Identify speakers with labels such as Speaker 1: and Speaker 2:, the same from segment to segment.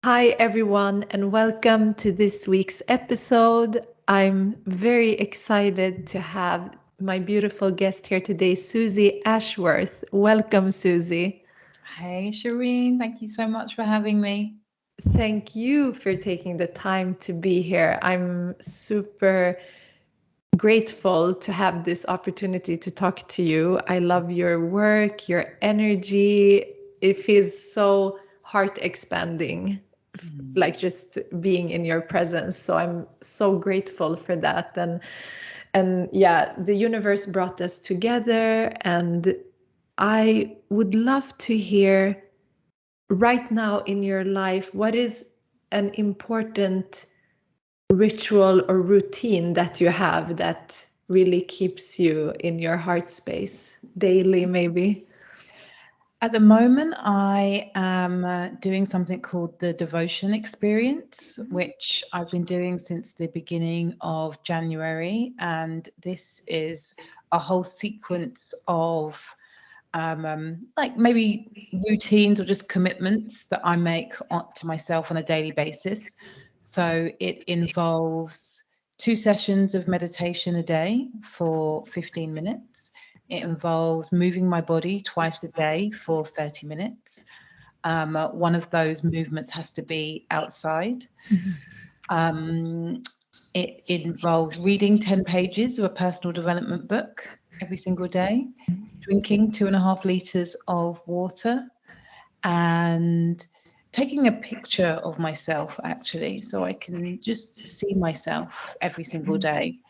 Speaker 1: Hi, everyone, and welcome to this week's episode. I'm very excited to have my beautiful guest here today, Suzy Ashworth. Welcome, Suzy.
Speaker 2: Hey, Shireen, thank you so much for having me.
Speaker 1: Thank you for taking the time to be here. I'm super grateful to have this opportunity to talk to you. I love your work, your energy. It feels so heart expanding, like just being in your presence. So I'm so grateful for that. And yeah, the universe brought us together, and I would love to hear right now in your life what is an important ritual or routine that you have that really keeps you in your heart space daily, maybe?
Speaker 2: At the moment, I am doing something called the devotion experience, which I've been doing since the beginning of January. And this is a whole sequence of like maybe routines or just commitments that I make to myself on a daily basis. So it involves 2 sessions of meditation a day for 15 minutes. It involves moving my body twice a day for 30 minutes. One of those movements has to be outside. Um, it involves reading 10 pages of a personal development book every single day, drinking 2.5 liters of water, and taking a picture of myself actually, so I can just see myself every single day.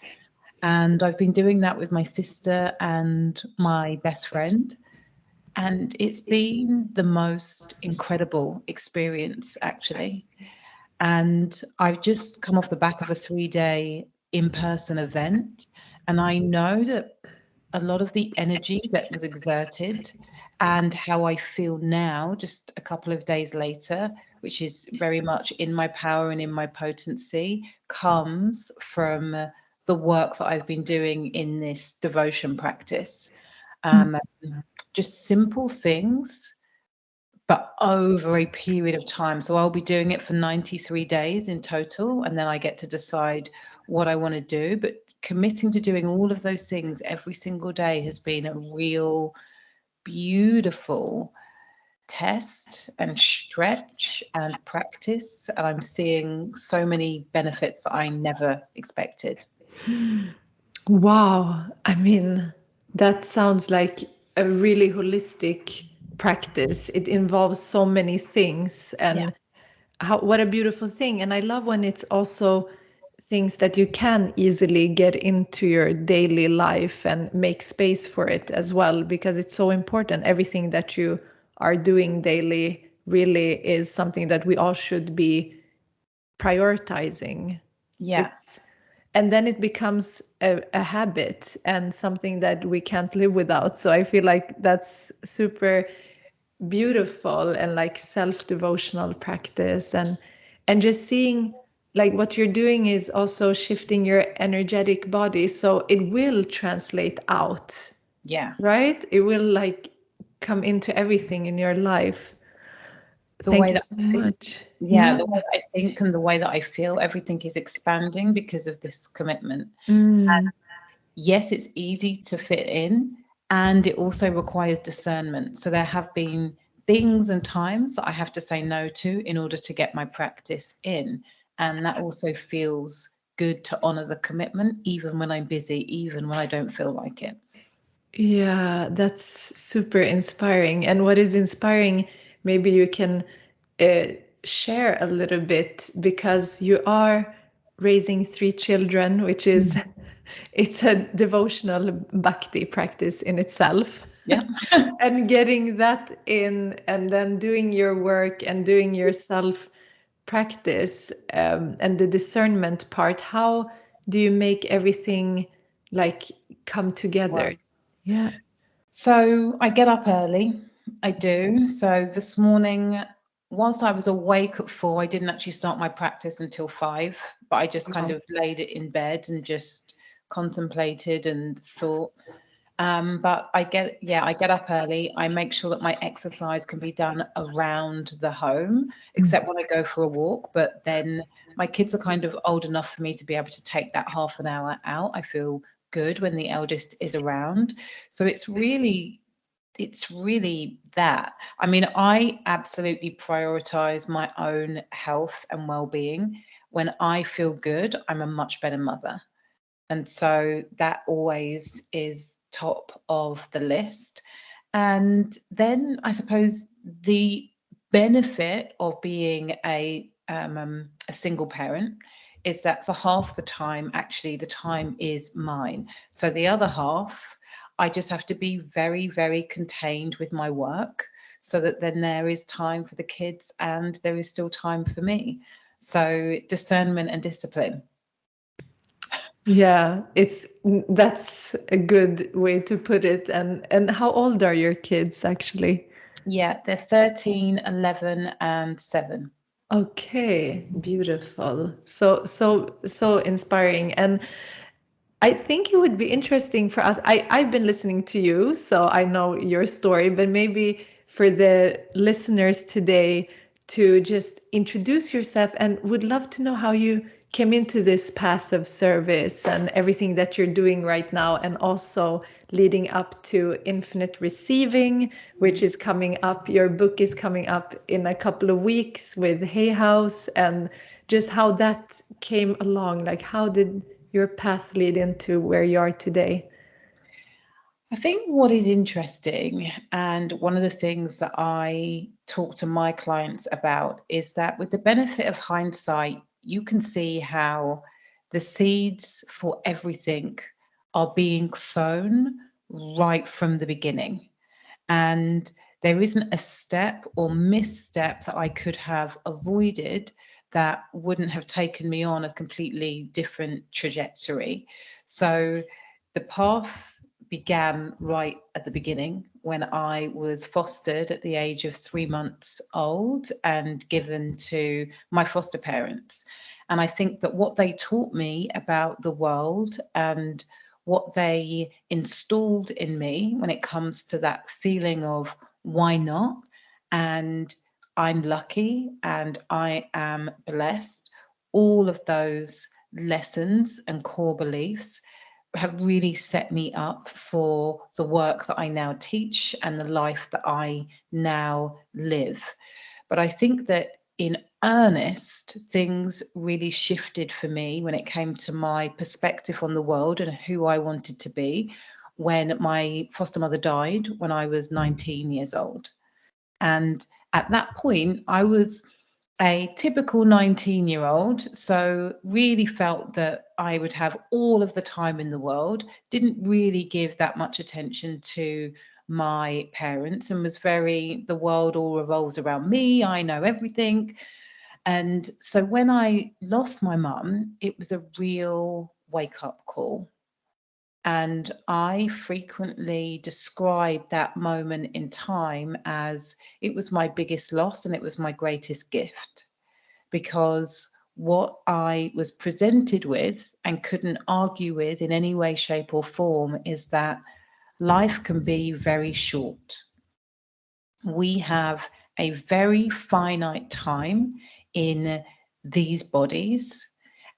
Speaker 2: And I've been doing that with my sister and my best friend. And it's been the most incredible experience, actually. And I've just come off the back of a 3-day in person event. And I know that a lot of the energy that was exerted and how I feel now, just a couple of days later, which is very much in my power and in my potency, comes from the work that I've been doing in this devotion practice. Um, just simple things, but over a period of time. So I'll be doing it for 93 days in total, and then I get to decide what I want to do. But committing to doing all of those things every single day has been a real beautiful test and stretch and practice. And I'm seeing so many benefits that I never expected.
Speaker 1: Wow. I mean, that sounds like a really holistic practice. It involves so many things,
Speaker 2: Yeah.
Speaker 1: and what a beautiful thing. And I love when it's also things that you can easily get into your daily life and make space for it as well, because it's so important. Everything that you are doing daily really is something that we all should be prioritizing.
Speaker 2: Yeah.
Speaker 1: It's and then it becomes a habit and something that we can't live without. So I feel like that's super beautiful and like self-devotional practice, and just seeing like what you're doing is also shifting your energetic body, so it will translate out,
Speaker 2: Yeah.
Speaker 1: right? It will like come into everything in your life.
Speaker 2: The
Speaker 1: Thank
Speaker 2: way
Speaker 1: you
Speaker 2: that
Speaker 1: so
Speaker 2: I think,
Speaker 1: much.
Speaker 2: yeah,
Speaker 1: Yeah.
Speaker 2: the way that I think and the way that I feel, everything is expanding because of this commitment.
Speaker 1: Mm.
Speaker 2: Yes, it's easy to fit in, and it also requires discernment. So there have been things and times that I have to say no to in order to get my practice in. And that also feels good to honor the commitment, even when I'm busy, even when I don't feel like it.
Speaker 1: Yeah, that's super inspiring. And what is inspiring, maybe you can uh, share a little bit, because you are raising 3 children, which is it's a devotional bhakti practice in itself.
Speaker 2: Yeah.
Speaker 1: And getting that in, and then doing your work and doing your self practice, and the discernment part. How do you make everything like come together?
Speaker 2: Wow.
Speaker 1: Yeah.
Speaker 2: So I get up early. I do. So this morning, whilst I was awake at 4, I didn't actually start my practice until 5, but I just kind
Speaker 1: Wow.
Speaker 2: of laid it in bed and just contemplated and thought. But I get up early. I make sure that my exercise can be done around the home, except when I go for a walk. But then my kids are kind of old enough for me to be able to take that half an hour out. I feel good when the eldest is around. So it's really that. I mean, I absolutely prioritize my own health and well-being. When I feel good, I'm a much better mother. And so that always is top of the list. And then I suppose the benefit of being a single parent is that for half the time, actually, the time is mine. So the other half, I just have to be very, very contained with my work so that then there is time for the kids and there is still time for me. So discernment and discipline.
Speaker 1: Yeah, that's a good way to put it. And how old are your kids actually?
Speaker 2: Yeah, they're 13, 11, and 7.
Speaker 1: Okay, beautiful. So inspiring. And I think it would be interesting for us. I've been listening to you, so I know your story, but maybe for the listeners today to just introduce yourself, and would love to know how you came into this path of service and everything that you're doing right now, and also leading up to Infinite Receiving, which is coming up. Your book is coming up in a couple of weeks with Hay House, and just how that came along. Like, how did your path lead into where you are today?
Speaker 2: I think what is interesting, and one of the things that I talk to my clients about, is that with the benefit of hindsight, you can see how the seeds for everything are being sown right from the beginning. And there isn't a step or misstep that I could have avoided that wouldn't have taken me on a completely different trajectory. So the path began right at the beginning when I was fostered at the age of 3 months old and given to my foster parents. And I think that what they taught me about the world and what they installed in me when it comes to that feeling of why not, and I'm lucky and I am blessed, all of those lessons and core beliefs have really set me up for the work that I now teach and the life that I now live. But I think that in earnest, things really shifted for me when it came to my perspective on the world and who I wanted to be when my foster mother died when I was 19 years old. And at that point, I was a typical 19-year-old, so really felt that I would have all of the time in the world, didn't really give that much attention to my parents, and was very, the world all revolves around me, I know everything. And so when I lost my mum, it was a real wake up call. And I frequently describe that moment in time as it was my biggest loss and it was my greatest gift, because what I was presented with and couldn't argue with in any way, shape, or form is that life can be very short. We have a very finite time in these bodies,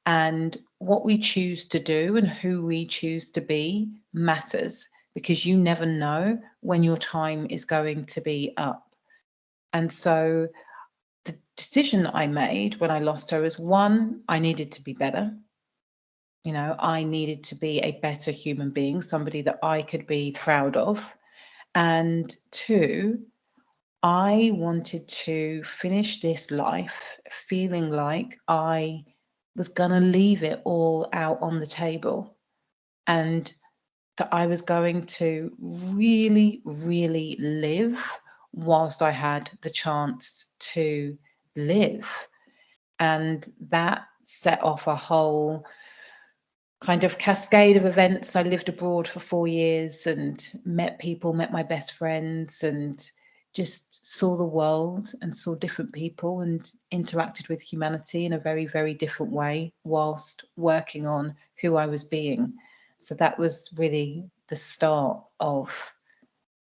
Speaker 2: and what we choose to do and who we choose to be matters, because you never know when your time is going to be up. And so the decision that I made when I lost her is, one, I needed to be better. You know, I needed to be a better human being, somebody that I could be proud of. And two, I wanted to finish this life feeling like I was going to leave it all out on the table, and that I was going to really, really live whilst I had the chance to live. And that set off a whole kind of cascade of events. I lived abroad for 4 years and met people, met my best friends, and just saw the world and saw different people and interacted with humanity in a very, very different way whilst working on who I was being. So that was really the start of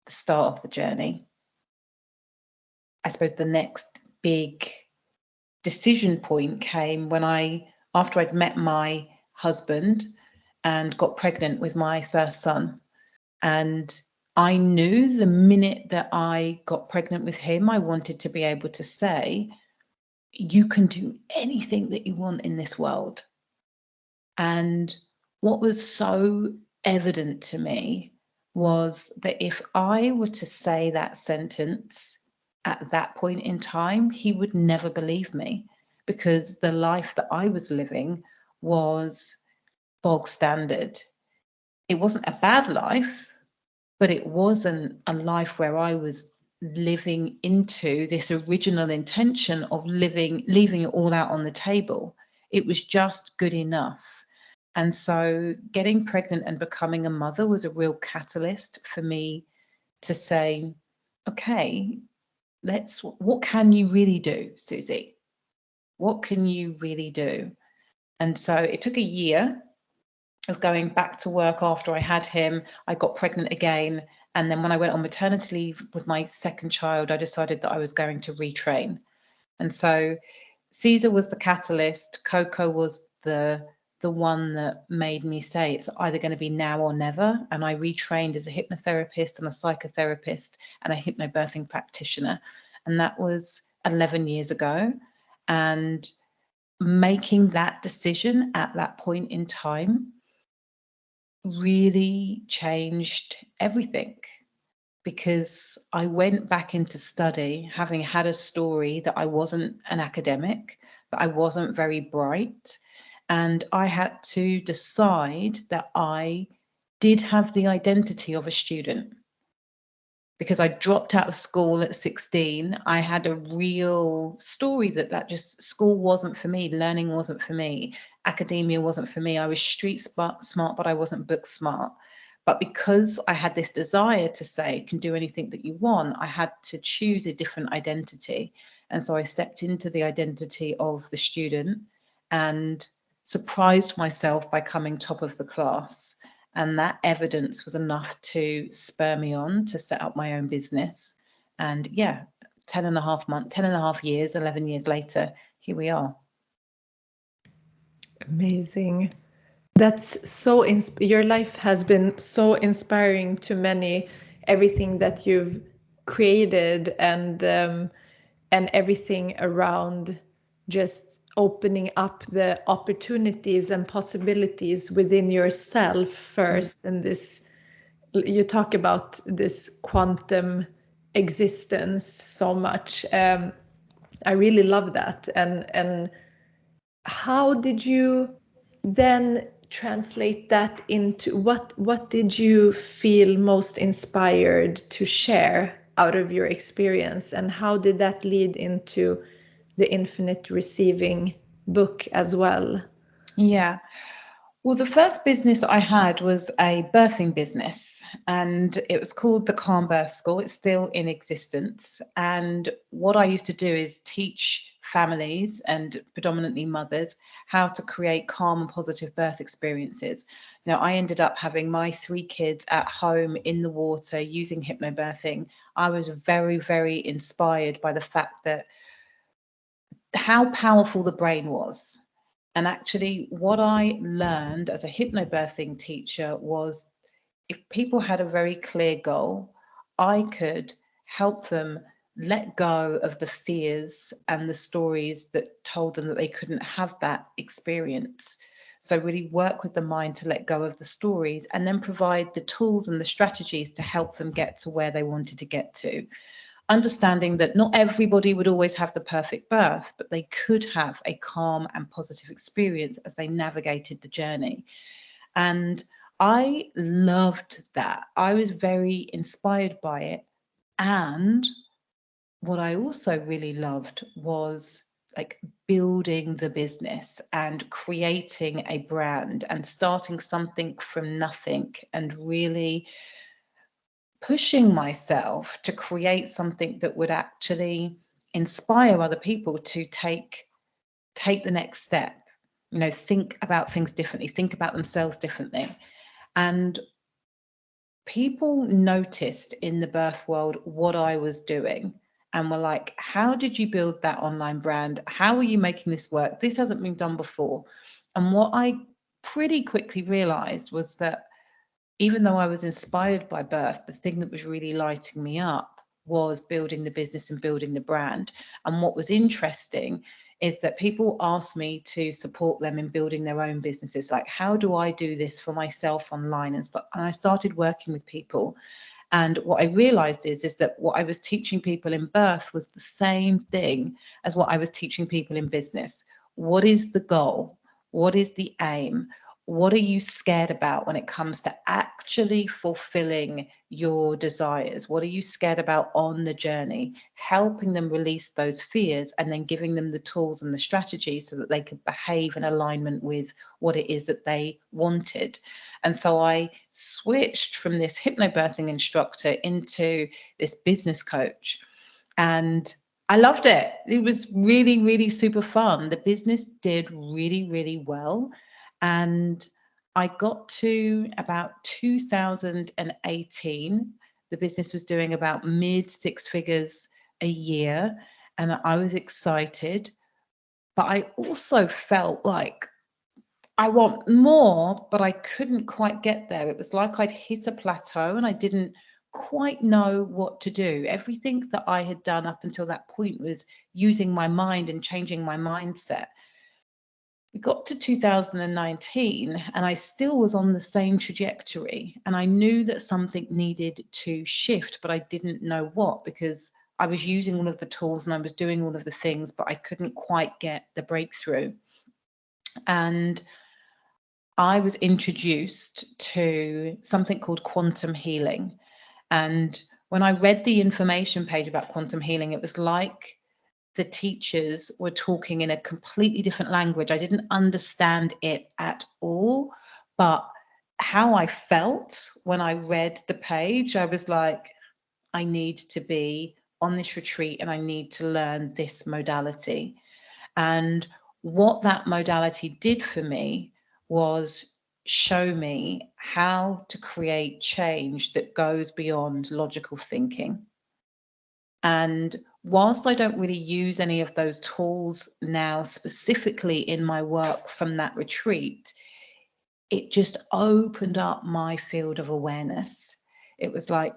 Speaker 2: the journey. I suppose the next big decision point came when after I'd met my husband and got pregnant with my first son. And I knew the minute that I got pregnant with him, I wanted to be able to say, you can do anything that you want in this world. And what was so evident to me was that if I were to say that sentence at that point in time, he would never believe me, because the life that I was living was bog standard. It wasn't a bad life, but it wasn't a life where I was living into this original intention of leaving it all out on the table. It was just good enough. And so getting pregnant and becoming a mother was a real catalyst for me to say, okay, what can you really do, Suzy? What can you really do? And so it took a year of going back to work after I had him. I got pregnant again. And then when I went on maternity leave with my second child, I decided that I was going to retrain. And so Caesar was the catalyst. Coco was the one that made me say it's either going to be now or never. And I retrained as a hypnotherapist and a psychotherapist and a hypnobirthing practitioner. And that was 11 years ago. And making that decision at that point in time really changed everything, because I went back into study having had a story that I wasn't an academic, that I wasn't very bright, and I had to decide that I did have the identity of a student. Because I dropped out of school at 16, I had a real story that just school wasn't for me, learning wasn't for me, academia wasn't for me. I was street smart, but I wasn't book smart. But because I had this desire to say, you can do anything that you want, I had to choose a different identity. And so I stepped into the identity of the student and surprised myself by coming top of the class. And that evidence was enough to spur me on to set up my own business. And yeah, 10 and a half years, 11 years later, here we are.
Speaker 1: Amazing. That's so your life has been so inspiring to many. Everything that you've created and everything around just opening up the opportunities and possibilities within yourself first. And this, you talk about this quantum existence so much. I really love that. And how did you then translate that into what did you feel most inspired to share out of your experience, and how did that lead into the Infinite Receiving book as well?
Speaker 2: Yeah. Well, the first business I had was a birthing business, and it was called the Calm Birth School. It's still in existence. And what I used to do is teach families, and predominantly mothers, how to create calm and positive birth experiences. You know, I ended up having my 3 kids at home in the water using hypnobirthing. I was very, very inspired by the fact that how powerful the brain was. And actually, what I learned as a hypnobirthing teacher was if people had a very clear goal, I could help them let go of the fears and the stories that told them that they couldn't have that experience. So, really work with the mind to let go of the stories and then provide the tools and the strategies to help them get to where they wanted to get to. Understanding that not everybody would always have the perfect birth, but they could have a calm and positive experience as they navigated the journey. And I loved that. I was very inspired by it. And what I also really loved was like building the business and creating a brand and starting something from nothing and really pushing myself to create something that would actually inspire other people to take the next step, you know, think about things differently, think about themselves differently. And people noticed in the birth world what I was doing and were like, how did you build that online brand? How are you making this work? This hasn't been done before. And what I pretty quickly realized was that even though I was inspired by birth, the thing that was really lighting me up was building the business and building the brand. And what was interesting is that people asked me to support them in building their own businesses. Like, how do I do this for myself online? And I started working with people. And what I realized is that what I was teaching people in birth was the same thing as what I was teaching people in business. What is the goal? What is the aim? What are you scared about when it comes to actually fulfilling your desires? What are you scared about on the journey? Helping them release those fears and then giving them the tools and the strategies so that they could behave in alignment with what it is that they wanted. And so I switched from this hypnobirthing instructor into this business coach. And I loved it. It was really, really super fun. The business did really, really well. And I got to about 2018. The business was doing about mid six figures a year. And I was excited. But I also felt like I want more, but I couldn't quite get there. It was like I'd hit a plateau and I didn't quite know what to do. Everything that I had done up until that point was using my mind and changing my mindset. We got to 2019 and I still was on the same trajectory. And I knew that something needed to shift, but I didn't know what, because I was using all of the tools and I was doing all of the things, but I couldn't quite get the breakthrough. And I was introduced to something called quantum healing. And when I read the information page about quantum healing, it was like the teachers were talking in a completely different language. I didn't understand it at all, but how I felt when I read the page, I was like, I need to be on this retreat and I need to learn this modality. And what that modality did for me was show me how to create change that goes beyond logical thinking. And whilst I don't really use any of those tools now specifically in my work from that retreat, it just opened up my field of awareness. It was like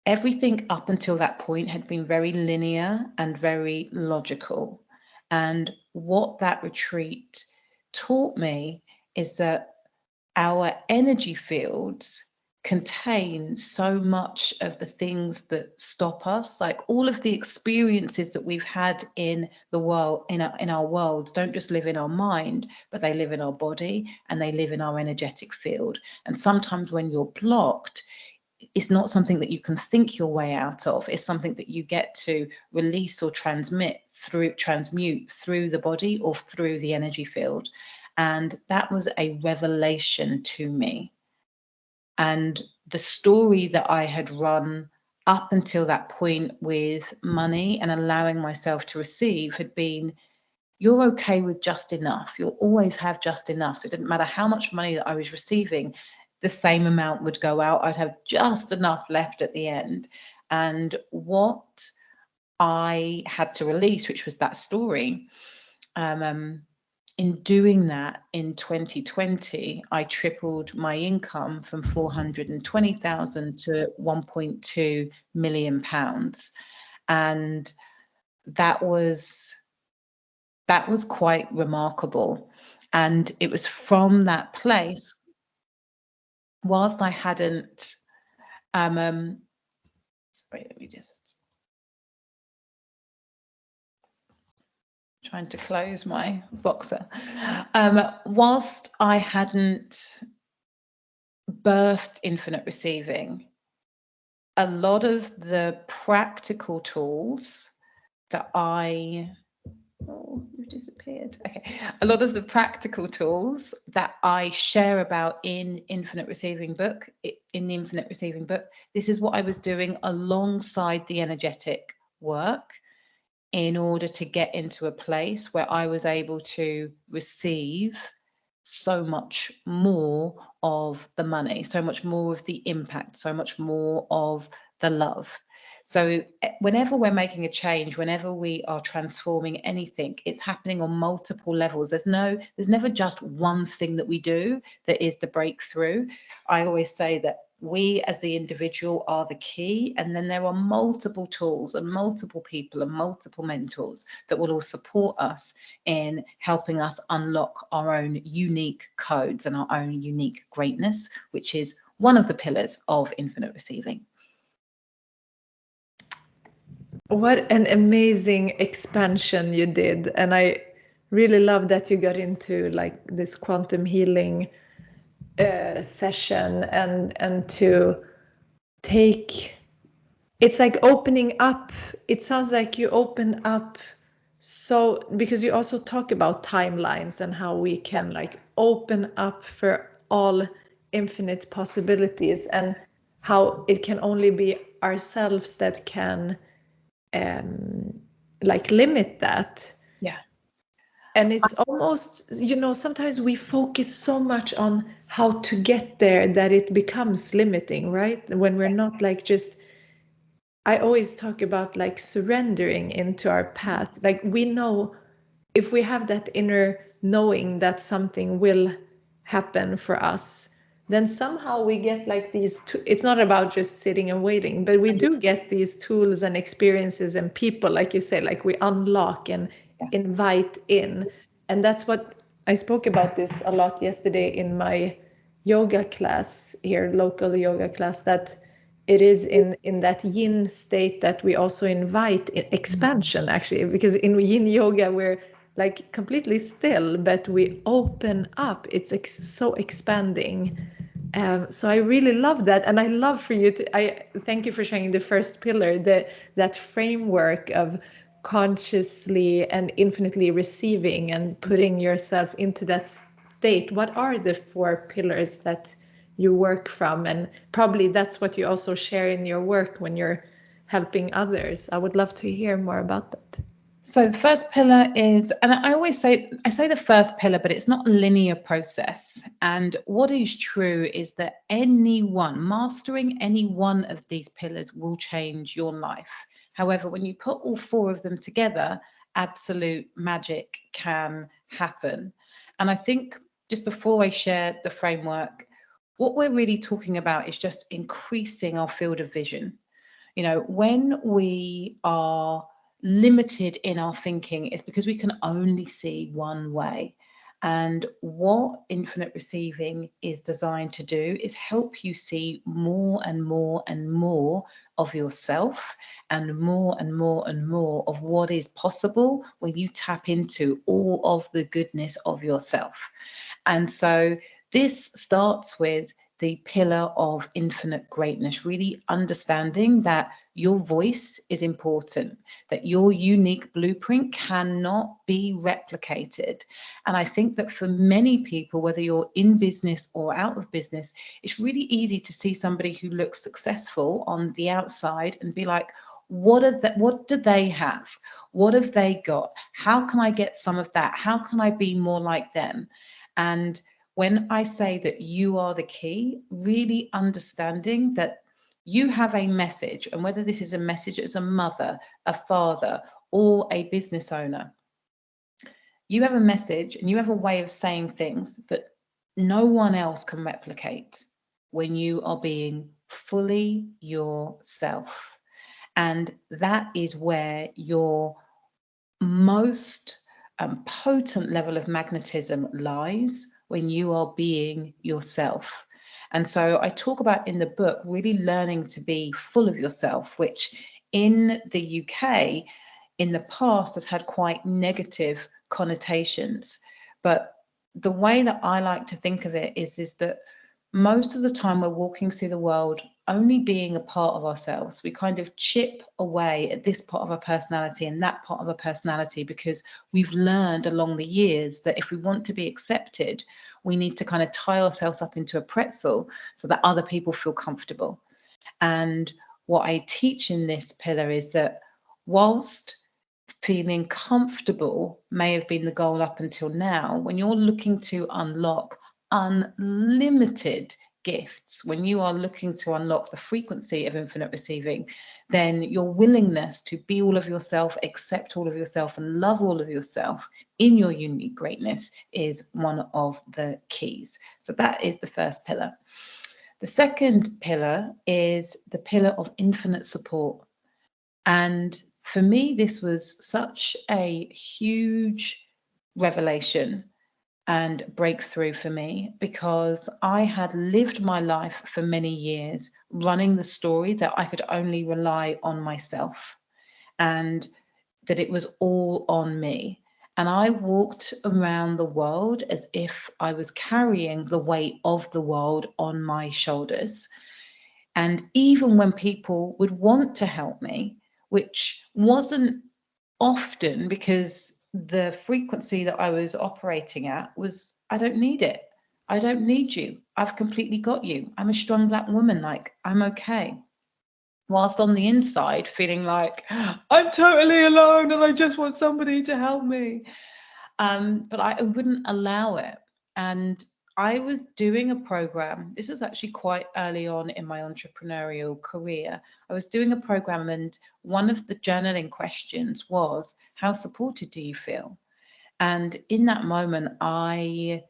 Speaker 2: everything up until that point had been very linear and very logical. And what that retreat taught me is that our energy fields contain so much of the things that stop us. Like all of the experiences that we've had in the world, in our world, don't just live in our mind, but they live in our body and they live in our energetic field. And sometimes when you're blocked, it's not something that you can think your way out of. It's something that you get to release or transmute through the body or through the energy field. And that was a revelation to me. And the story that I had run up until that point with money and allowing myself to receive had been, you're okay with just enough. You'll always have just enough. So it didn't matter how much money that I was receiving, the same amount would go out. I'd have just enough left at the end. And what I had to release, which was that story, in doing that in 2020, I tripled my income from 420,000 to 1.2 million pounds. And that was quite remarkable. And it was from that place, whilst I hadn't, sorry, let me just, trying to close my boxer. Whilst I hadn't birthed infinite receiving, a lot of the practical tools that you disappeared. Okay. A lot of the practical tools that I share about in the Infinite Receiving book, this is what I was doing alongside the energetic work in order to get into a place where I was able to receive so much more of the money, so much more of the impact, so much more of the love. So whenever we're making a change, whenever we are transforming anything, it's happening on multiple levels. There's never just one thing that we do that is the breakthrough. I always say that we as the individual are the key, and then there are multiple tools and multiple people and multiple mentors that will all support us in helping us unlock our own unique codes and our own unique greatness, which is one of the pillars of infinite receiving.
Speaker 1: What an amazing expansion you did. And I really love that you got into like this quantum healing session, and to take, it's like opening up. It sounds like you open up, so because you also talk about timelines and how we can like open up for all infinite possibilities, and how it can only be ourselves that can like limit that.
Speaker 2: Yeah.
Speaker 1: And it's almost, sometimes we focus so much on how to get there that it becomes limiting, right? When we're not like just, I always talk about like surrendering into our path. Like we know, if we have that inner knowing that something will happen for us, then somehow we get like these it's not about just sitting and waiting, but we do get these tools and experiences and people, like you say, like we unlock and invite in. And that's what I spoke about this a lot yesterday in my yoga class here, local yoga class, that it is in that yin state that we also invite expansion, actually, because in yin yoga we're like completely still, but we open up. It's so expanding. So I really love that, and I love for you to. I thank you for sharing the first pillar, that framework of consciously and infinitely receiving and putting yourself into that state. What are the 4 pillars that you work from? And probably that's what you also share in your work when you're helping others. I would love to hear more about that.
Speaker 2: So the first pillar is, and I say the first pillar, but it's not a linear process. And what is true is that mastering any one of these pillars will change your life. However, when you put all 4 of them together, absolute magic can happen. And I think just before I share the framework, what we're really talking about is just increasing our field of vision. When we are limited in our thinking, it's because we can only see one way. And what infinite receiving is designed to do is help you see more and more and more of yourself, and more and more and more of what is possible when you tap into all of the goodness of yourself. And so this starts with the pillar of infinite greatness, really understanding that your voice is important, that your unique blueprint cannot be replicated. And I think that for many people, whether you're in business or out of business, it's really easy to see somebody who looks successful on the outside and be like, what do they have? What have they got? How can I get some of that? How can I be more like them? And when I say that you are the key, really understanding that you have a message, and whether this is a message as a mother, a father, or a business owner, you have a message and you have a way of saying things that no one else can replicate when you are being fully yourself. And that is where your most potent level of magnetism lies, when you are being yourself. And so I talk about in the book really learning to be full of yourself, which in the UK in the past has had quite negative connotations. But the way that I like to think of it is that most of the time we're walking through the world only being a part of ourselves. We kind of chip away at this part of our personality and that part of our personality, because we've learned along the years that if we want to be accepted, we need to kind of tie ourselves up into a pretzel so that other people feel comfortable. And what I teach in this pillar is that whilst feeling comfortable may have been the goal up until now. When you're looking to unlock unlimited gifts, when you are looking to unlock the frequency of infinite receiving, then your willingness to be all of yourself, accept all of yourself, and love all of yourself in your unique greatness is one of the keys. So that is the first pillar. The second pillar is the pillar of infinite support. And for me, this was such a huge revelation and breakthrough for me, because I had lived my life for many years running the story that I could only rely on myself and that it was all on me. And I walked around the world as if I was carrying the weight of the world on my shoulders. And even when people would want to help me, which wasn't often, because the frequency that I was operating at was, I don't need it. I don't need you. I've completely got you. I'm a strong Black woman. Like, I'm okay. Whilst on the inside, feeling like I'm totally alone and I just want somebody to help me. But I wouldn't allow it. And I was doing a program. This was actually quite early on in my entrepreneurial career. I was doing a program, and one of the journaling questions was, how supported do you feel? And in that moment, the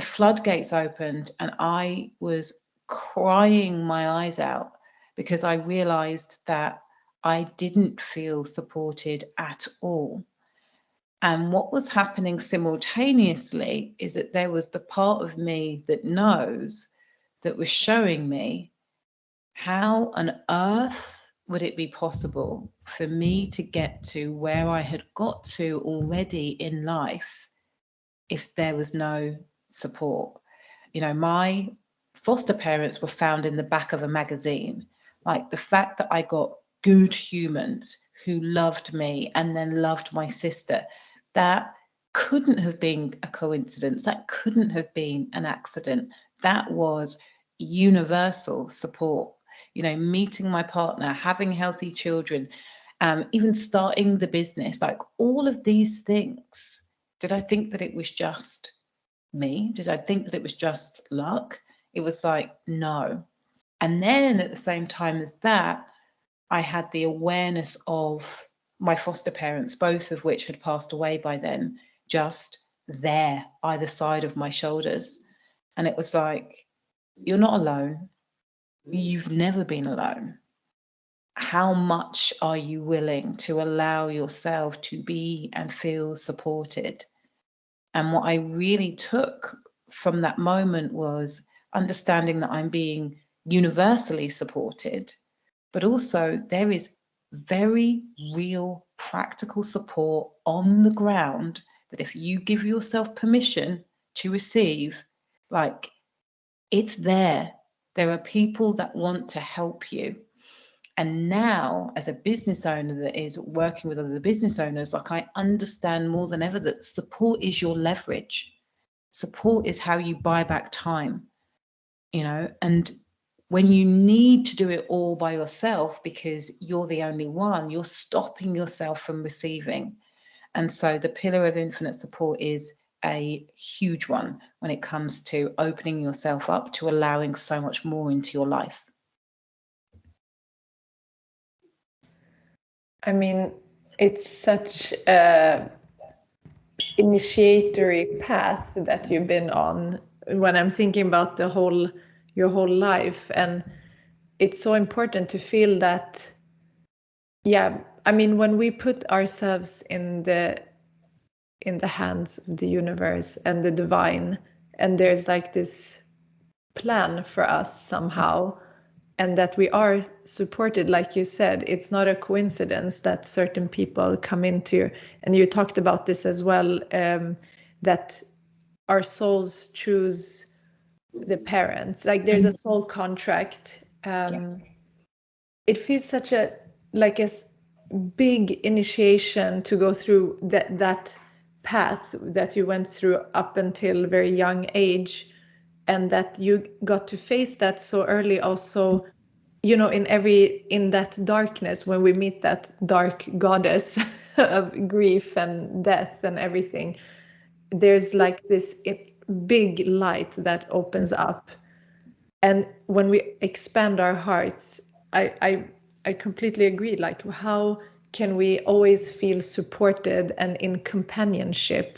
Speaker 2: floodgates opened and I was crying my eyes out, because I realized that I didn't feel supported at all. And what was happening simultaneously is that there was the part of me that knows, that was showing me, how on earth would it be possible for me to get to where I had got to already in life if there was no support? You know, my foster parents were found in the back of a magazine. Like, the fact that I got good humans who loved me and then loved my sister, that couldn't have been a coincidence. That couldn't have been an accident. That was universal support. You know, meeting my partner, having healthy children, even starting the business, like all of these things. Did I think that it was just me? Did I think that it was just luck? It was like, no. And then at the same time as that, I had the awareness of my foster parents, both of which had passed away by then, just there, either side of my shoulders. And it was like, you're not alone. You've never been alone. How much are you willing to allow yourself to be and feel supported? And what I really took from that moment was understanding that I'm being universally supported, but also there is very real practical support on the ground, that if you give yourself permission to receive, like, it's there. There are people that want to help you. And now, as a business owner that is working with other business owners, like, I understand more than ever that support is your leverage. Support is how you buy back time, you know, and when you need to do it all by yourself because you're the only one, you're stopping yourself from receiving. And so the pillar of infinite support is a huge one when it comes to opening yourself up to allowing so much more into your life.
Speaker 1: I mean, it's such a initiatory path that you've been on when I'm thinking about your whole life. And it's so important to feel that, yeah, I mean, when we put ourselves in the hands of the universe and the divine, and there's like this plan for us somehow, and that we are supported, like you said, it's not a coincidence that certain people come into, and you talked about this as well, that our souls choose the parents, like there's a soul contract. It feels such a like a big initiation to go through that path that you went through up until very young age, and that you got to face that so early also, in that darkness, when we meet that dark goddess of grief and death and everything, there's like this big light that opens up. And when we expand our hearts, I completely agree. Like, how can we always feel supported and in companionship,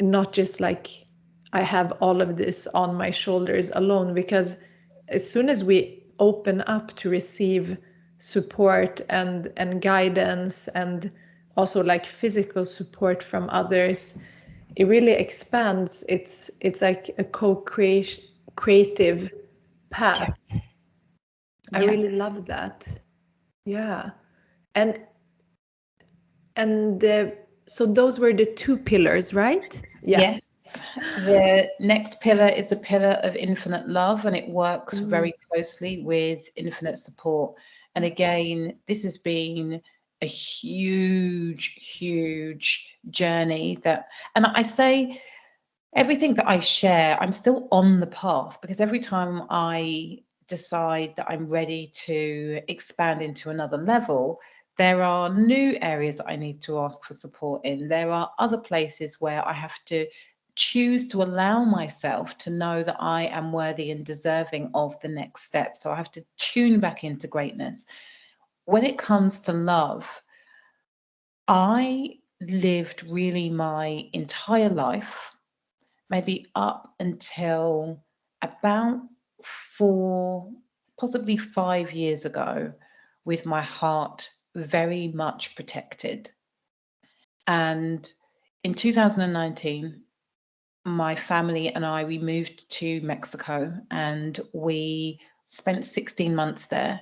Speaker 1: not just like I have all of this on my shoulders alone? Because as soon as we open up to receive support and guidance, and also like physical support from others, it really expands. It's like a creative path. I
Speaker 2: Yeah.
Speaker 1: really love that. Yeah. And and so those were the two pillars, right? Yeah.
Speaker 2: Yes. The next pillar is the pillar of infinite love, and it works
Speaker 1: Mm.
Speaker 2: very closely with infinite support. And again, this has been a huge, huge journey and I say everything that I share, I'm still on the path, because every time I decide that I'm ready to expand into another level, there are new areas that I need to ask for support in. There are other places where I have to choose to allow myself to know that I am worthy and deserving of the next step. So I have to tune back into greatness. When it comes to love, I lived really my entire life, maybe up until about 4, possibly 5 years ago, with my heart very much protected. And in 2019, my family and I, we moved to Mexico, and we spent 16 months there.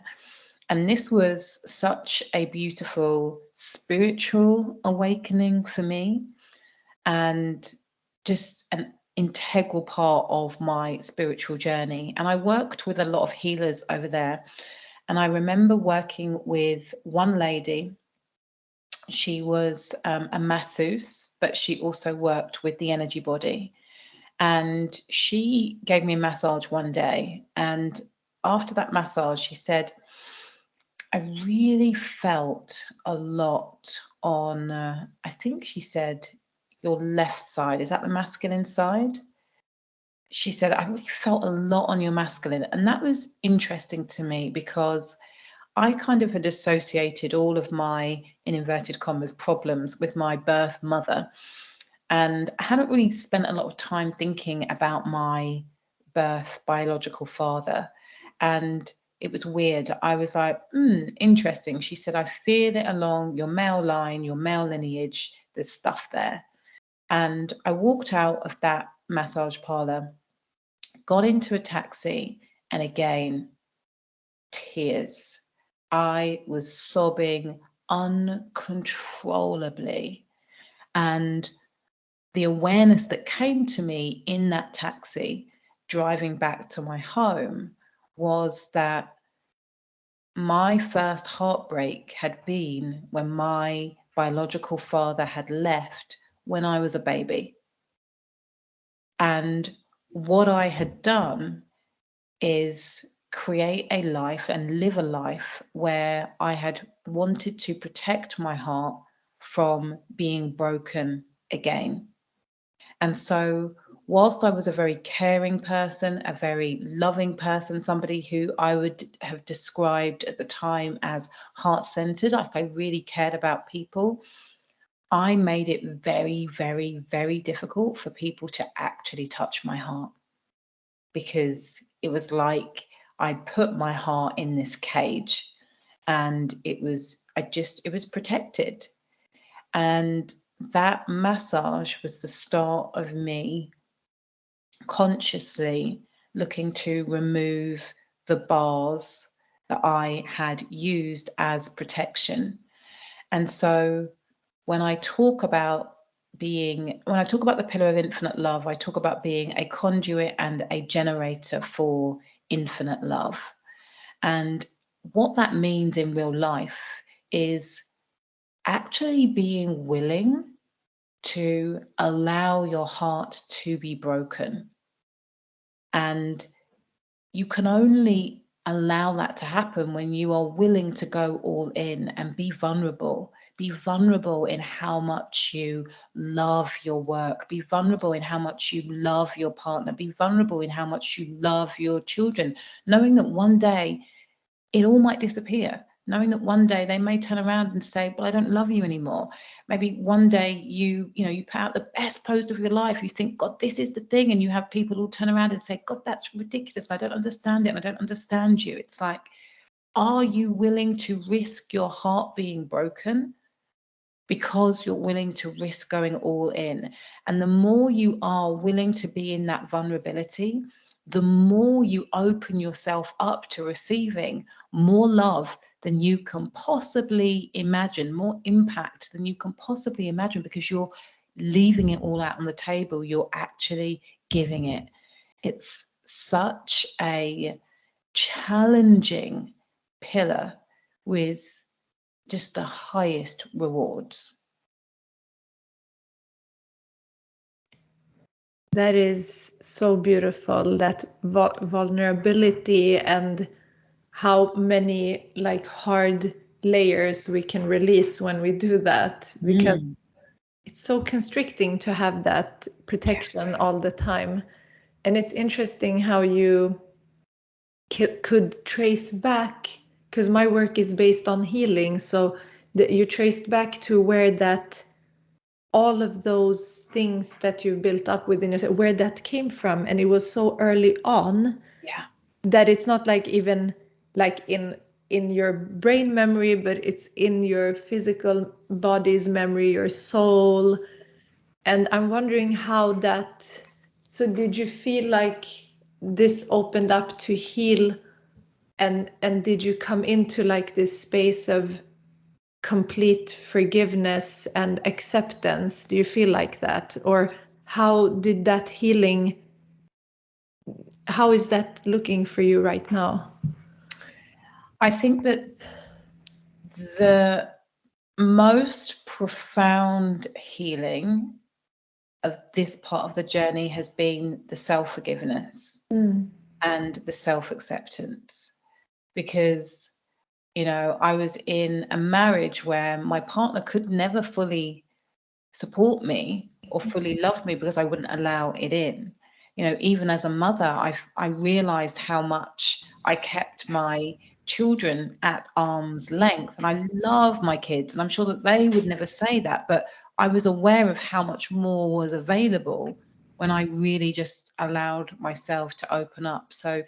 Speaker 2: And this was such a beautiful spiritual awakening for me, and just an integral part of my spiritual journey. And I worked with a lot of healers over there. And I remember working with one lady. She was a masseuse, but she also worked with the energy body. And she gave me a massage one day. And after that massage, she said, I really felt a lot on, I think she said, your left side. Is that the masculine side? She said, I really felt a lot on your masculine. And that was interesting to me, because I kind of had associated all of my, in inverted commas, problems with my birth mother. And I hadn't really spent a lot of time thinking about my birth biological father. And it was weird. I was like, interesting. She said, I feel it along your male line, your male lineage. There's stuff there. And I walked out of that massage parlor, got into a taxi, and again, tears. I was sobbing uncontrollably. And the awareness that came to me in that taxi driving back to my home was that my first heartbreak had been when my biological father had left when I was a baby. And what I had done is create a life and live a life where I had wanted to protect my heart from being broken again. And so, whilst I was a very caring person, a very loving person, somebody who I would have described at the time as heart centered, like I really cared about people, I made it very, very, very difficult for people to actually touch my heart, because it was like I'd put my heart in this cage, and it was protected. And that massage was the start of me consciously looking to remove the bars that I had used as protection. And so when I talk about the pillar of infinite love, I talk about being a conduit and a generator for infinite love. And what that means in real life is actually being willing to allow your heart to be broken. And you can only allow that to happen when you are willing to go all in and be vulnerable. Be vulnerable in how much you love your work. Be vulnerable in how much you love your partner. Be vulnerable in how much you love your children, knowing that one day it all might disappear. Knowing that one day they may turn around and say, well, I don't love you anymore. Maybe one day you put out the best post of your life. You think, God, this is the thing. And you have people who turn around and say, God, that's ridiculous. I don't understand it. And I don't understand you. It's like, are you willing to risk your heart being broken? Because you're willing to risk going all in. And the more you are willing to be in that vulnerability, the more you open yourself up to receiving more love than you can possibly imagine, more impact than you can possibly imagine, because you're leaving it all out on the table. You're actually giving it. It's such a challenging pillar with just the highest rewards.
Speaker 1: That is so beautiful, that vulnerability, and how many like hard layers we can release when we do that, because it's so constricting to have that protection all the time. And it's interesting how you could trace back, because my work is based on healing, so that you traced back to where that, all of those things that you built up within yourself, where that came from. And it was so early on, that it's not like even like in your brain memory, but it's in your physical body's memory, your soul. And I'm wondering how that, so did you feel like this opened up to heal, and did you come into like this space of complete forgiveness and acceptance? Do you feel like that? Or how did that healing, how is that looking for you right now?
Speaker 2: I think that the most profound healing of this part of the journey has been the self-forgiveness and the self-acceptance. Because, I was in a marriage where my partner could never fully support me or fully love me because I wouldn't allow it in. Even as a mother, I realized how much I kept my children at arm's length. And I love my kids, and I'm sure that they would never say that, but I was aware of how much more was available when I really just allowed myself to open up. So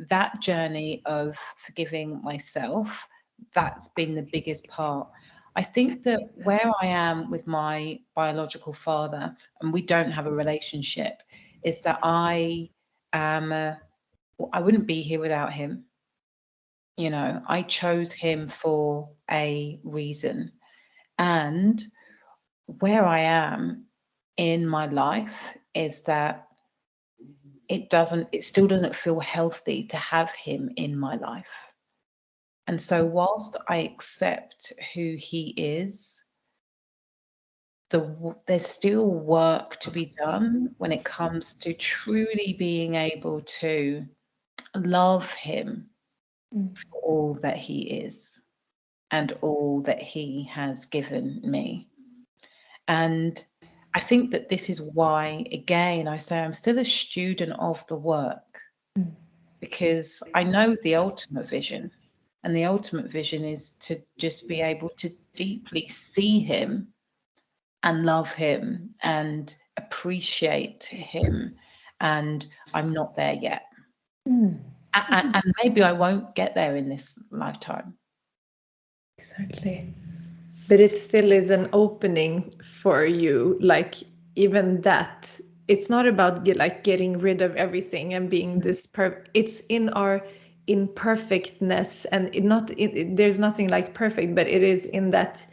Speaker 2: that journey of forgiving myself, that's been the biggest part. I think that where I am with my biological father, and we don't have a relationship, is that I wouldn't be here without him. I chose him for a reason. And where I am in my life is that it still doesn't feel healthy to have him in my life. And so whilst I accept who he is, there's still work to be done when it comes to truly being able to love him for all that he is and all that he has given me. And I think that this is why, again, I say I'm still a student of the work, because I know the ultimate vision. And the ultimate vision is to just be able to deeply see him and love him and appreciate him. And I'm not there yet. And maybe I won't get there in this lifetime.
Speaker 1: Exactly. But it still is an opening for you. Like, even that, it's not about getting rid of everything and being this it's in our imperfectness, and there's nothing like perfect, but it is in that.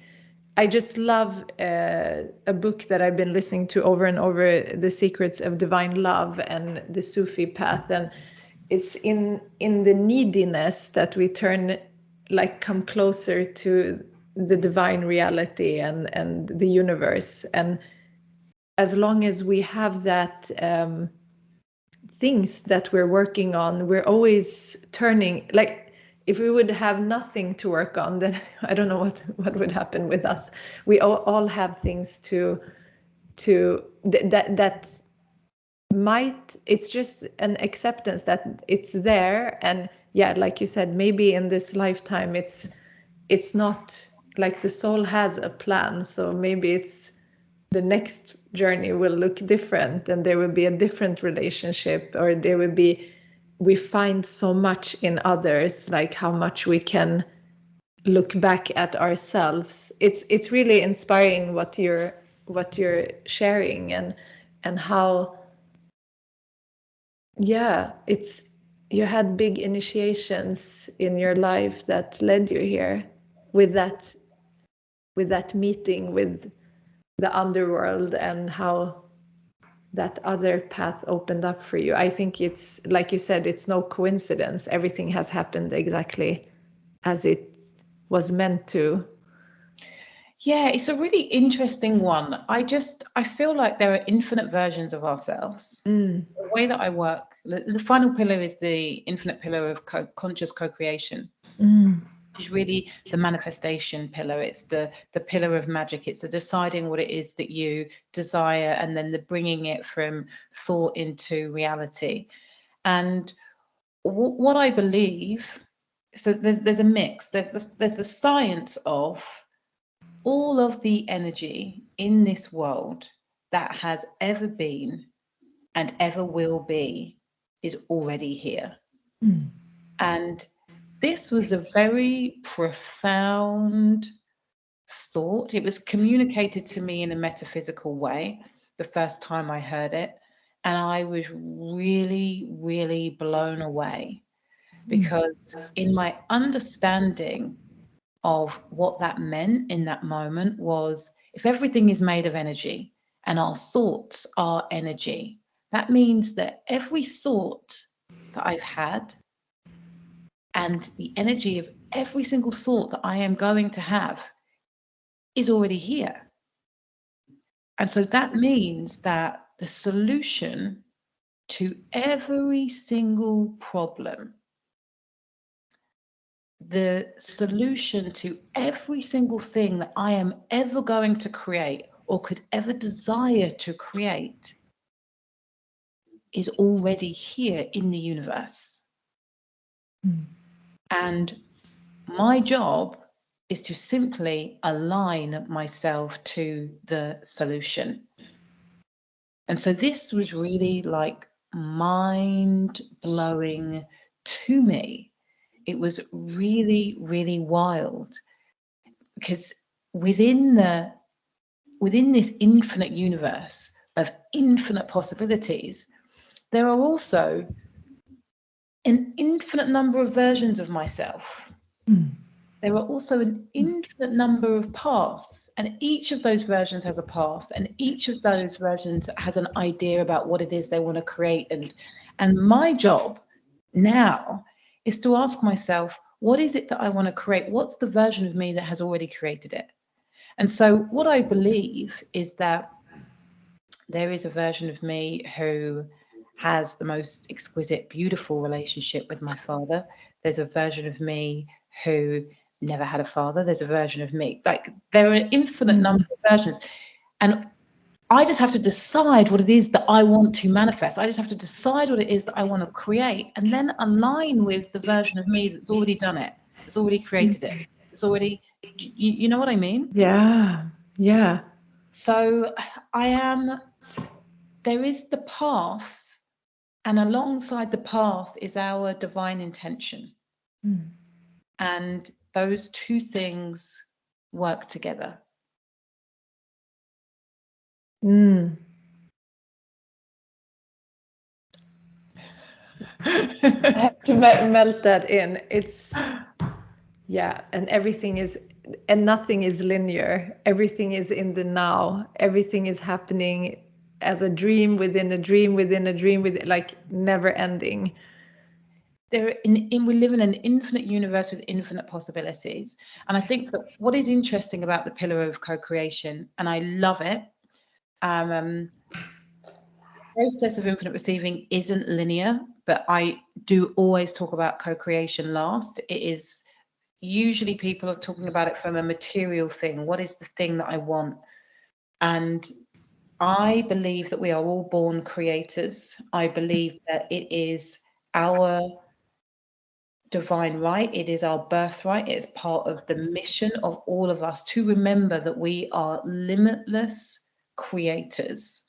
Speaker 1: I just love a book that I've been listening to over and over, The Secrets of Divine Love and the Sufi path. And it's in the neediness that we come closer to the divine reality and the universe. And as long as we have that things that we're working on, we're always turning, like if we would have nothing to work on, then I don't know what would happen with us. We all have things that might, it's just an acceptance that it's there. And yeah, like you said, maybe in this lifetime it's not like the soul has a plan, so maybe it's the next journey will look different, and there will be a different relationship, or there will be, we find so much in others, like how much we can look back at ourselves. It's really inspiring what you're sharing, and how, yeah, it's, you had big initiations in your life that led you here, with that meeting with the underworld, and how that other path opened up for you. I think it's, like you said, it's no coincidence. Everything has happened exactly as it was meant to.
Speaker 2: Yeah, it's a really interesting one. I feel like there are infinite versions of ourselves. The way that I work, the final pillar is the infinite pillar of conscious co-creation. Is really the manifestation pillar. It's the pillar of magic. It's the deciding what it is that you desire, and then the bringing it from thought into reality. And what I believe, so there's a mix. There's the science of all of the energy in this world that has ever been and ever will be is already here. And this was a very profound thought. It was communicated to me in a metaphysical way the first time I heard it. And I was really, really blown away, because in my understanding of what that meant in that moment was, if everything is made of energy and our thoughts are energy, that means that every thought that I've had and the energy of every single thought that I am going to have is already here. And so that means that the solution to every single problem, the solution to every single thing that I am ever going to create or could ever desire to create, is already here in the universe. And my job is to simply align myself to the solution. And so this was really like mind-blowing to me. It was really, really wild, because within this infinite universe of infinite possibilities, there are also an infinite number of versions of myself. There are also an infinite number of paths, and each of those versions has a path, and each of those versions has an idea about what it is they want to create. And my job now is to ask myself, what is it that I want to create? What's the version of me that has already created it? And so what I believe is that there is a version of me who has the most exquisite, beautiful relationship with my father. There's a version of me who never had a father. There's a version of me, like, there are an infinite number of versions. And I just have to decide what it is that I want to manifest. I just have to decide what it is that I want to create, and then align with the version of me that's already done it, that's already created it, that's already, you know what I mean?
Speaker 1: Yeah.
Speaker 2: So there is the path, and alongside the path is our divine intention. And those two things work together.
Speaker 1: I have to melt that in. It's, yeah, and nothing is linear. Everything is in the now. Everything is happening as a dream within a dream within a dream, like never ending.
Speaker 2: We live in an infinite universe with infinite possibilities. And I think that what is interesting about the pillar of co-creation, and I love it, process of infinite receiving isn't linear, but I do always talk about co-creation last. It is usually people are talking about it from a material thing. What is the thing that I want? And I believe that we are all born creators. I believe that it is our divine right. It is our birthright. It's part of the mission of all of us to remember that we are limitless creators.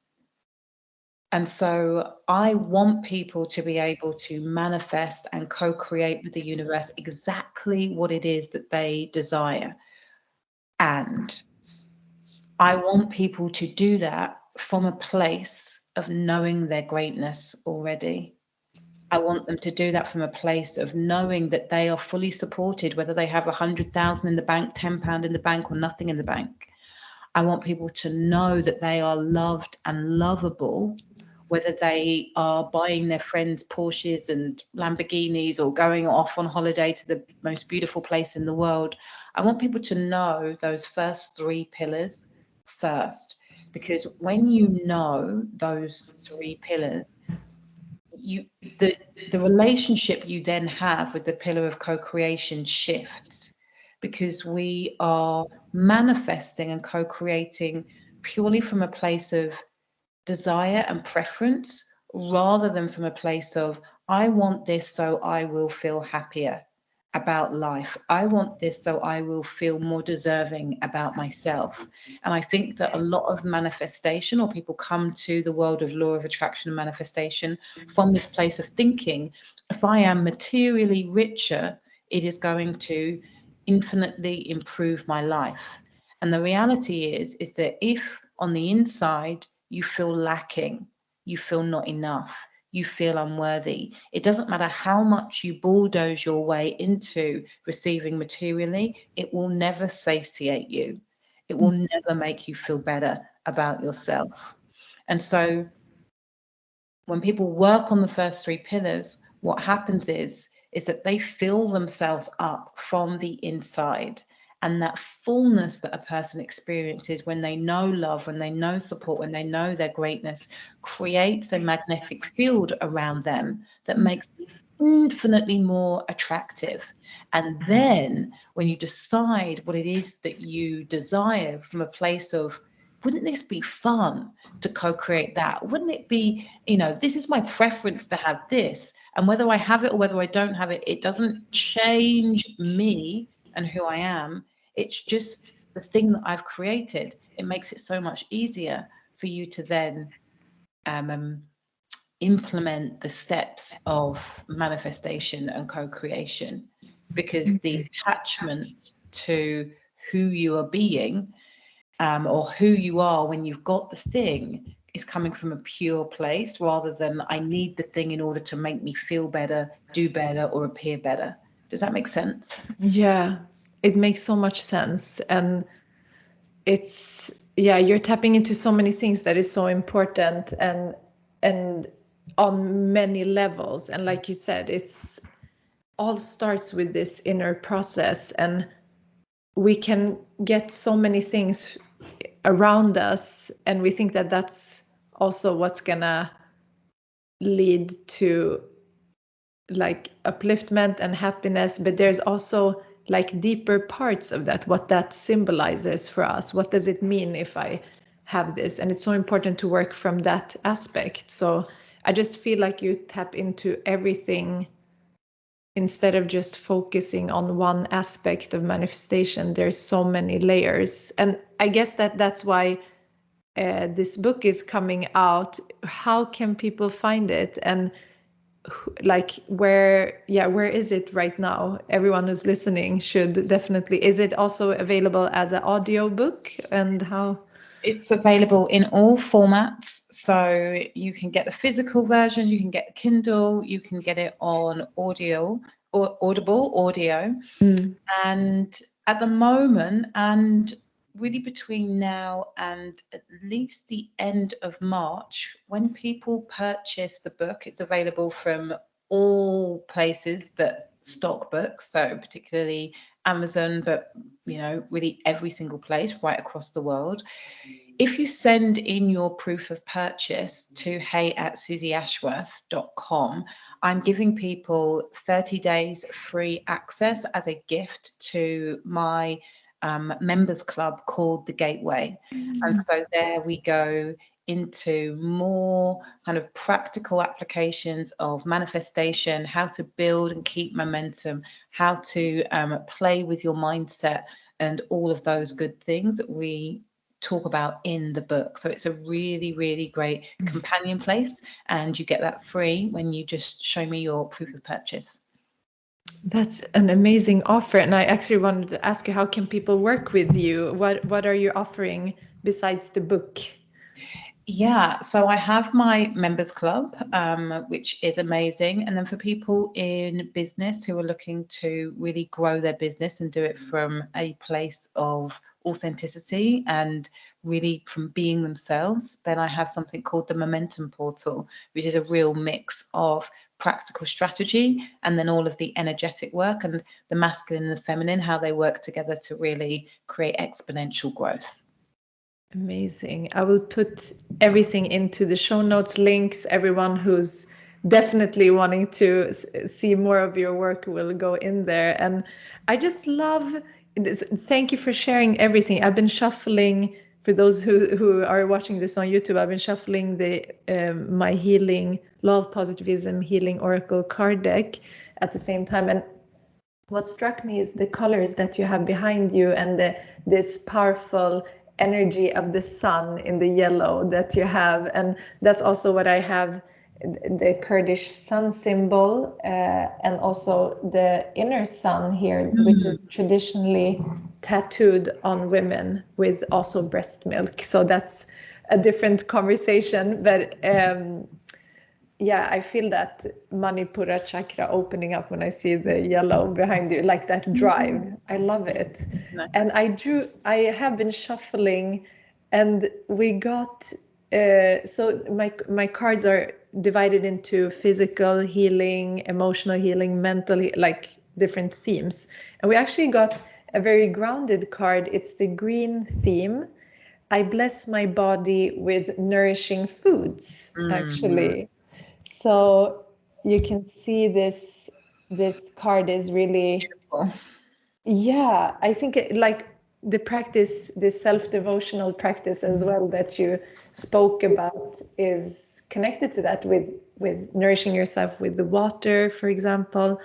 Speaker 2: And so I want people to be able to manifest and co-create with the universe exactly what it is that they desire. And I want people to do that from a place of knowing their greatness already. I want them to do that from a place of knowing that they are fully supported, whether they have 100,000 in the bank, £10 in the bank, or nothing in the bank. I want people to know that they are loved and lovable, whether they are buying their friends Porsches and Lamborghinis or going off on holiday to the most beautiful place in the world. I want people to know those first three pillars first, because when you know those three pillars, you the the relationship you then have with the pillar of co-creation shifts, because we are manifesting and co-creating purely from a place of desire and preference, rather than from a place of, I want this so I will feel happier about life. I want this so I will feel more deserving about myself. And I think that a lot of manifestation, or people come to the world of law of attraction and manifestation from this place of thinking, if I am materially richer, it is going to infinitely improve my life. And the reality is that if on the inside you feel lacking, you feel not enough, you feel unworthy, it doesn't matter how much you bulldoze your way into receiving materially, it will never satiate you. It will never make you feel better about yourself. And so when people work on the first three pillars, what happens is that they fill themselves up from the inside. And that fullness that a person experiences when they know love, when they know support, when they know their greatness, creates a magnetic field around them that makes them infinitely more attractive. And then when you decide what it is that you desire from a place of, wouldn't this be fun to co-create that? Wouldn't it be, this is my preference to have this, and whether I have it or whether I don't have it, it doesn't change me and who I am. It's just the thing that I've created. It makes it so much easier for you to then implement the steps of manifestation and co-creation, because the attachment to who you are being, or who you are when you've got the thing, is coming from a pure place, rather than I need the thing in order to make me feel better, do better, or appear better. Does that make sense?
Speaker 1: Yeah, it makes so much sense. And it's, yeah, you're tapping into so many things that is so important, and on many levels. And like you said, it's all starts with this inner process, and we can get so many things around us, and we think that that's also what's gonna lead to like upliftment and happiness, but there's also like deeper parts of that, what that symbolizes for us. What does it mean if I have this? And it's so important to work from that aspect. So I just feel like you tap into everything instead of just focusing on one aspect of manifestation. There's so many layers, and I guess that's why this book is coming out. How can people find it? And like where is it right now? Everyone who's listening should definitely. Is it also available as an audio book, and how?
Speaker 2: It's available in all formats. So you can get the physical version, you can get Kindle, you can get it on audio or Audible audio. And at the moment, and really between now and at least the end of March, when people purchase the book, it's available from all places that stock books, so particularly Amazon, but really every single place right across the world. If you send in your proof of purchase to hey@suzyashworth.com, I'm giving people 30 days free access as a gift to my members club called The Gateway. And so there we go into more kind of practical applications of manifestation, how to build and keep momentum, how to play with your mindset, and all of those good things that we talk about in the book. So it's a really, really great companion place, and you get that free when you just show me your proof of purchase.
Speaker 1: That's an amazing offer. And I actually wanted to ask you, how can people work with you? What are you offering besides the book?
Speaker 2: Yeah, so I have my members club, which is amazing. And then for people in business who are looking to really grow their business and do it from a place of authenticity and really from being themselves, then I have something called the Momentum Portal, which is a real mix of practical strategy and then all of the energetic work and the masculine and the feminine, how they work together to really create exponential growth.
Speaker 1: Amazing. I will put everything into the show notes, links. Everyone who's definitely wanting to see more of your work will go in there. And I just love this. Thank you for sharing everything. I've been shuffling, for those who are watching this on YouTube, I've been shuffling the my healing, love, positivism, healing oracle card deck at the same time. And what struck me is the colors that you have behind you and this powerful energy of the sun in the yellow that you have. And that's also what I have, the Kurdish sun symbol, and also the inner sun here, which is traditionally tattooed on women with also breast milk. So that's a different conversation, but yeah, I feel that Manipura chakra opening up when I see the yellow behind you, like that drive. I love it.
Speaker 2: Nice.
Speaker 1: And I have been shuffling, and we got, so my cards are divided into physical healing, emotional healing, mental, like different themes. And we actually got a very grounded card. It's the green theme. I bless my body with nourishing foods, actually. So you can see this card is really, yeah, I think like the practice, the self-devotional practice as well that you spoke about is connected to that with nourishing yourself with the water, for example,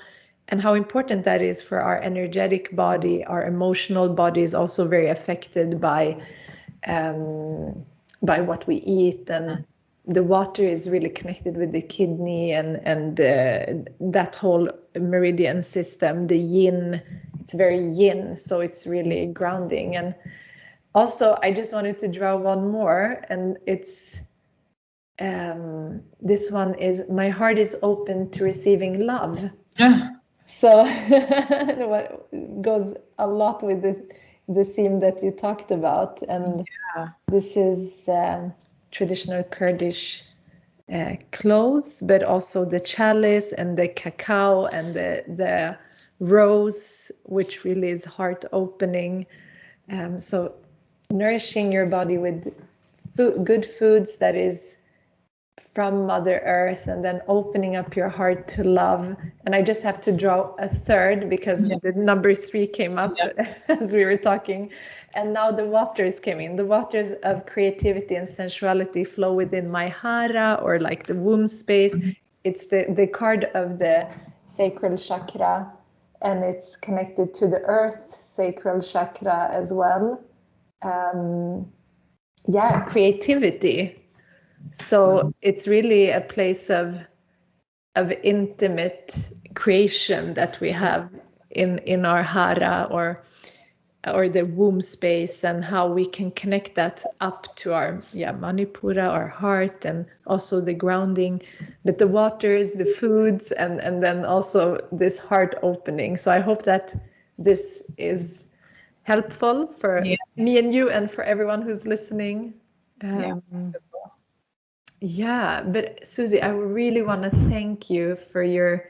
Speaker 1: and how important that is for our energetic body. Our emotional body is also very affected by what we eat, and the water is really connected with the kidney and that whole meridian system, the yin. It's very yin, so it's really grounding. And also, I just wanted to draw one more, and it's this one is, my heart is open to receiving love. So what goes a lot with the theme that you talked about. And this is traditional Kurdish clothes, but also the chalice and the cacao and the rose, which really is heart opening. So nourishing your body with good foods that is from Mother Earth, and then opening up your heart to love. And I just have to draw a third because the number 3 came up as we were talking. And now the waters came in. The waters of creativity and sensuality flow within my hara, or like the womb space. It's the card of the sacral chakra, and it's connected to the earth sacral chakra as well. Creativity. So it's really a place of intimate creation that we have in our hara, or the womb space, and how we can connect that up to our manipura, our heart, and also the grounding, but the waters, the foods, and then also this heart opening. So I hope that this is helpful for me and you, and for everyone who's listening. Yeah, but Suzy, I really want to thank you for your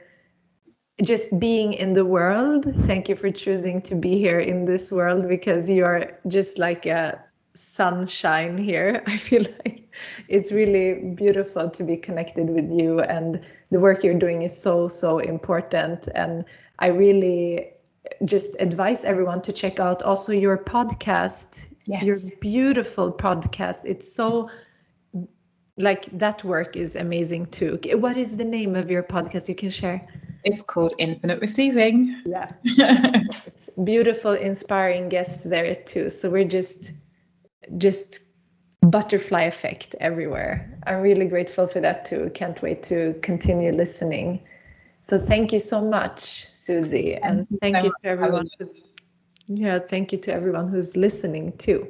Speaker 1: just being in the world. Thank you for choosing to be here in this world, because you're just like a sunshine here. I feel like it's really beautiful to be connected with you, and the work you're doing is so, so important. And I really just advise everyone to check out also your podcast, your
Speaker 2: Yes,
Speaker 1: beautiful podcast. It's so, like, that work is amazing too. What is the name of your podcast you can share?
Speaker 2: it's called Infinite Receiving.
Speaker 1: Yeah. Beautiful, inspiring guests there too. So we're just butterfly effect everywhere. I'm really grateful for that too. Can't wait to continue listening. So thank you so much, Suzy,
Speaker 2: Thank
Speaker 1: and
Speaker 2: you
Speaker 1: thank
Speaker 2: so
Speaker 1: you
Speaker 2: much
Speaker 1: to
Speaker 2: for having
Speaker 1: everyone
Speaker 2: me.
Speaker 1: thank you to everyone who's listening too.